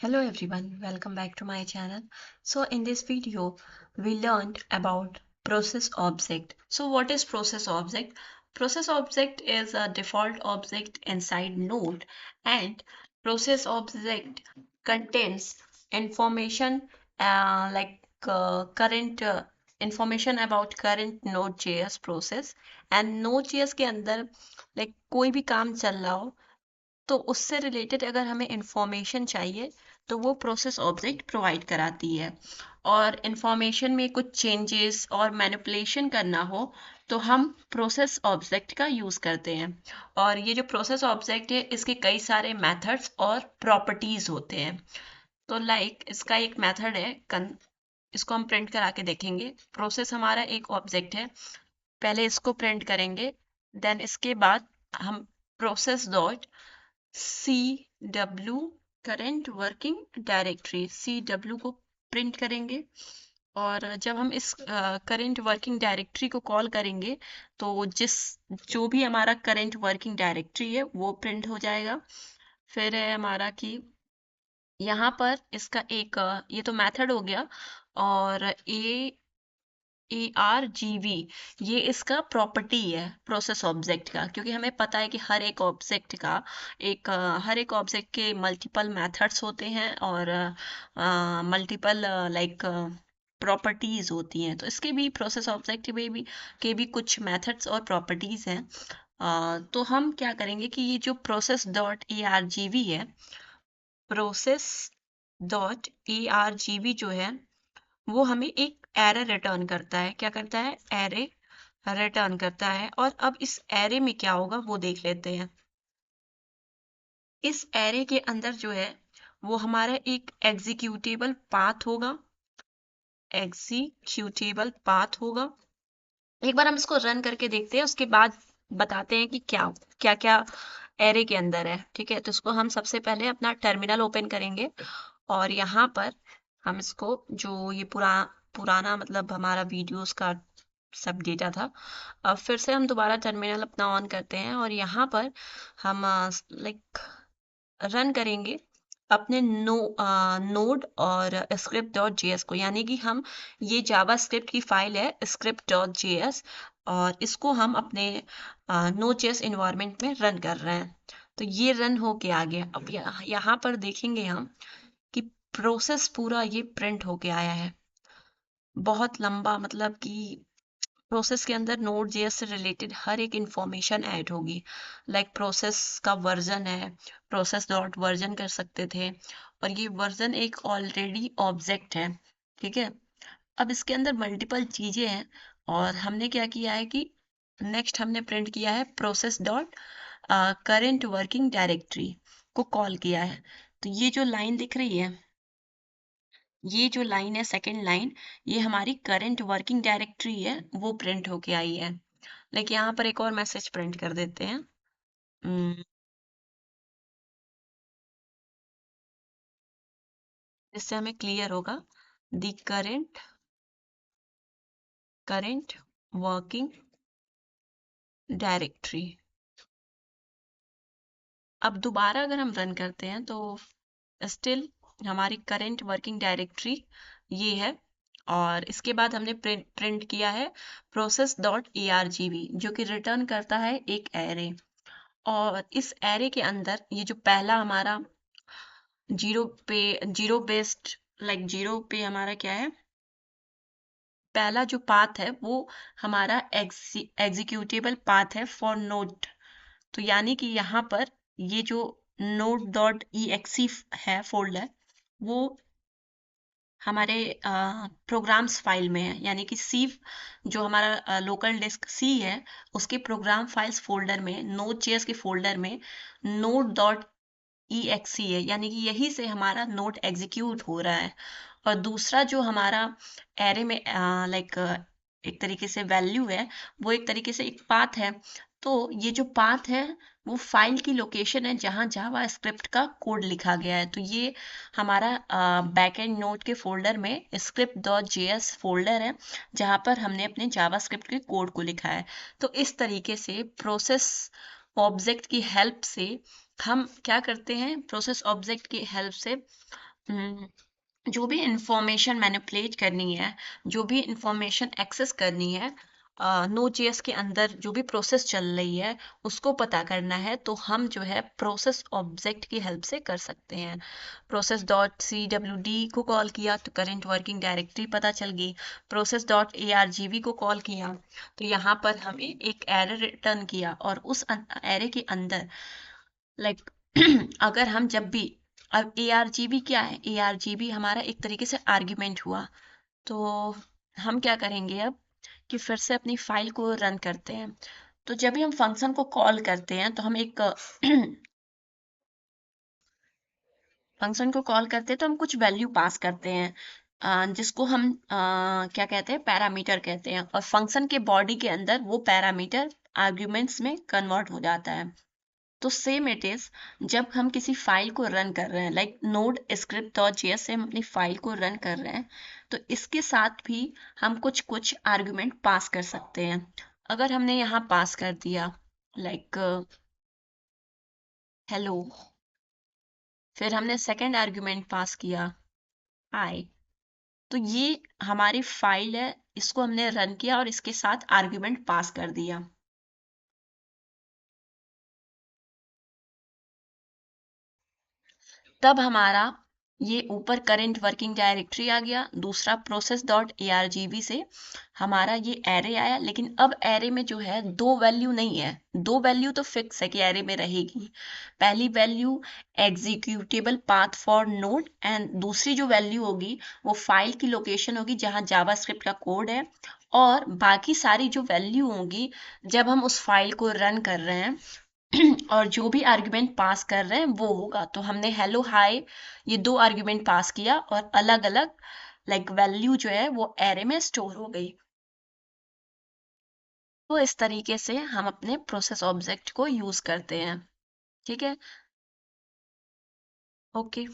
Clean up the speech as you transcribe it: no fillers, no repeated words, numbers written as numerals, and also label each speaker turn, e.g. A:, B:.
A: Hello everyone, welcome back to my channel. So in this video, we learned about process object. So what is process object? Process object is a default object inside Node, and process object contains information current information about current Node.js process, and Node.js के अंदर कोई भी काम चल रहा हो तो उससे रिलेटेड अगर हमें इंफॉर्मेशन चाहिए तो वो प्रोसेस ऑब्जेक्ट प्रोवाइड कराती है। और इंफॉर्मेशन में कुछ चेंजेस और मैनिपुलेशन करना हो तो हम प्रोसेस ऑब्जेक्ट का यूज़ करते हैं। और ये जो प्रोसेस ऑब्जेक्ट है इसके कई सारे मेथड्स और प्रॉपर्टीज़ होते हैं। तो इसका एक मेथड है इसको हम प्रिंट करा के देखेंगे। प्रोसेस हमारा एक ऑब्जेक्ट है, पहले इसको प्रिंट करेंगे, देन इसके बाद हम process dot CW current working directory CW को प्रिंट करेंगे। और जब हम इस करंट वर्किंग डायरेक्टरी को कॉल करेंगे तो जो भी हमारा करंट वर्किंग डायरेक्टरी है वो प्रिंट हो जाएगा। फिर है हमारा कि यहाँ पर इसका एक ये तो मेथड हो गया। और ARGV ये इसका प्रॉपर्टी है प्रोसेस ऑब्जेक्ट का, क्योंकि हमें पता है कि हर एक ऑब्जेक्ट के मल्टीपल मेथड्स होते हैं और मल्टीपल प्रॉपर्टीज होती हैं। तो इसके भी प्रोसेस ऑब्जेक्ट के भी कुछ मेथड्स और प्रॉपर्टीज हैं। तो हम क्या करेंगे कि ये जो प्रोसेस डॉट ARGV है, प्रोसेस डॉट ARGV जो है वो हमें एक एरे रिटर्न करता है। क्या करता है? एरे रिटर्न करता है। और अब इस एरे में क्या होगा वो देख लेते हैं। इस एरे के अंदर जो है वो हमारा एक एग्जीक्यूटेबल पाथ होगा। एक बार हम इसको रन करके देखते हैं, उसके बाद बताते हैं कि क्या क्या क्या एरे के अंदर है। ठीक है, तो इसको हम सबसे पहले अपना टर्मिनल ओपन करेंगे और यहाँ पर हम इसको जो ये पुराना मतलब हमारा वीडियोस का सब डेटा था, अब फिर से हम दोबारा टर्मिनल अपना ऑन करते हैं और यहाँ पर हम रन करेंगे अपने नोड और स्क्रिप्ट डॉट जेएस को, यानी कि हम ये जावा स्क्रिप्ट की फाइल है स्क्रिप्ट डॉट जेएस, और इसको हम अपने नोड जेएस इन्वायरमेंट में रन कर रहे हैं। तो ये रन होके आ गया। अब यहाँ पर देखेंगे हम कि प्रोसेस पूरा ये प्रिंट होके आया है। बहुत लंबा, मतलब कि प्रोसेस के अंदर नोड जेएस से रिलेटेड हर एक इंफॉर्मेशन ऐड होगी। प्रोसेस का वर्जन है, प्रोसेस डॉट वर्जन कर सकते थे, और ये वर्जन एक ऑलरेडी ऑब्जेक्ट है। ठीक है, अब इसके अंदर मल्टीपल चीजें हैं और हमने क्या किया है कि नेक्स्ट हमने प्रिंट किया है process dot current working directory को कॉल किया है। तो ये जो लाइन दिख रही है, ये जो लाइन है सेकेंड लाइन, ये हमारी करंट वर्किंग डायरेक्टरी है, वो प्रिंट होके आई है। लेकिन यहाँ पर एक और मैसेज प्रिंट कर देते हैं, जिससे हमें क्लियर होगा। The current working directory. अब दोबारा अगर हम रन करते हैं तो स्टिल हमारी करंट वर्किंग डायरेक्टरी ये है। और इसके बाद हमने प्रिंट किया है प्रोसेस डॉट ARGV, जो कि रिटर्न करता है एक एरे। और इस एरे के अंदर ये जो पहला हमारा जीरो बेस्ड जीरो पे हमारा क्या है, पहला जो पाथ है वो हमारा एग्जीक्यूटेबल पाथ है फॉर नोड। तो यानी कि यहाँ पर ये जो नोड डॉट EXE है फोल्डर, वो हमारे प्रोग्राम्स फाइल में है, यानी कि सी जो हमारा लोकल डिस्क सी है उसके प्रोग्राम फाइल्स फोल्डर में, नोड जेएस के फोल्डर में नोड डॉट EXE है, यानी कि यही से हमारा नोड एग्जीक्यूट हो रहा है। और दूसरा जो हमारा एरे में एक तरीके से वैल्यू है, वो एक तरीके से एक पाथ है। तो ये जो पाथ है वो फाइल की लोकेशन है जहाँ जावा स्क्रिप्ट का कोड लिखा गया है। तो ये हमारा बैकएंड नोड के फोल्डर में स्क्रिप्ट डॉट जेएस फोल्डर है, जहाँ पर हमने अपने जावा स्क्रिप्ट के कोड को लिखा है। तो इस तरीके से प्रोसेस ऑब्जेक्ट की हेल्प से हम क्या करते हैं, प्रोसेस ऑब्जेक्ट की हेल्प से जो भी इंफॉर्मेशन मैनिपुलेट करनी है, जो भी इंफॉर्मेशन एक्सेस करनी है, Node.js के अंदर जो भी प्रोसेस चल रही है उसको पता करना है, तो हम जो है प्रोसेस ऑब्जेक्ट की हेल्प से कर सकते हैं। Process dot C W D को कॉल किया तो करंट वर्किंग डायरेक्टरी पता चल गई। Process dot A R G V को कॉल किया तो यहाँ पर हमें एक एरे रिटर्न किया, और उस एरे के अंदर लाइक अगर हम जब भी, अब ए आर जी बी क्या है, ए आर जी बी हमारा एक तरीके से आर्ग्यूमेंट हुआ। तो हम क्या करेंगे अब कि फिर से अपनी फाइल को रन करते हैं। तो जब भी हम फंक्शन को कॉल करते हैं तो हम एक फंक्शन को कॉल करते हैं तो हम कुछ वैल्यू पास करते हैं, जिसको हम क्या कहते हैं, पैरामीटर कहते हैं, और फंक्शन के बॉडी के अंदर वो पैरामीटर आर्ग्यूमेंट्स में कन्वर्ट हो जाता है। तो सेम इट इज, जब हम किसी फाइल को रन कर रहे हैं, like node script dot JS से हम अपनी फाइल को रन कर रहे हैं, तो इसके साथ भी हम कुछ कुछ आर्गुमेंट पास कर सकते हैं। अगर हमने यहाँ पास कर दिया लाइक हेलो, फिर हमने सेकंड आर्गुमेंट पास किया हाय, तो ये हमारी फाइल है, इसको हमने रन किया और इसके साथ आर्गुमेंट पास कर दिया। तब हमारा ये ऊपर करंट वर्किंग डायरेक्टरी आ गया। दूसरा प्रोसेस डॉट argv से हमारा ये एरे आया, लेकिन अब एरे में जो है दो वैल्यू नहीं है, दो वैल्यू तो फिक्स है कि एरे में रहेगी। पहली value executable path for node, and दूसरी जो वैल्यू होगी वो फाइल की लोकेशन होगी जहाँ जावास्क्रिप्ट का कोड है। और बाकी सारी जो वैल्यू होगी जब हम उस फाइल को रन कर रहे हैं और जो भी आर्गुमेंट पास कर रहे हैं वो होगा। तो हमने हेलो हाय ये दो आर्गुमेंट पास किया और अलग अलग लाइक वैल्यू जो है वो एरे में स्टोर हो गई। तो इस तरीके से हम अपने प्रोसेस ऑब्जेक्ट को यूज करते हैं। ठीक है, ओके।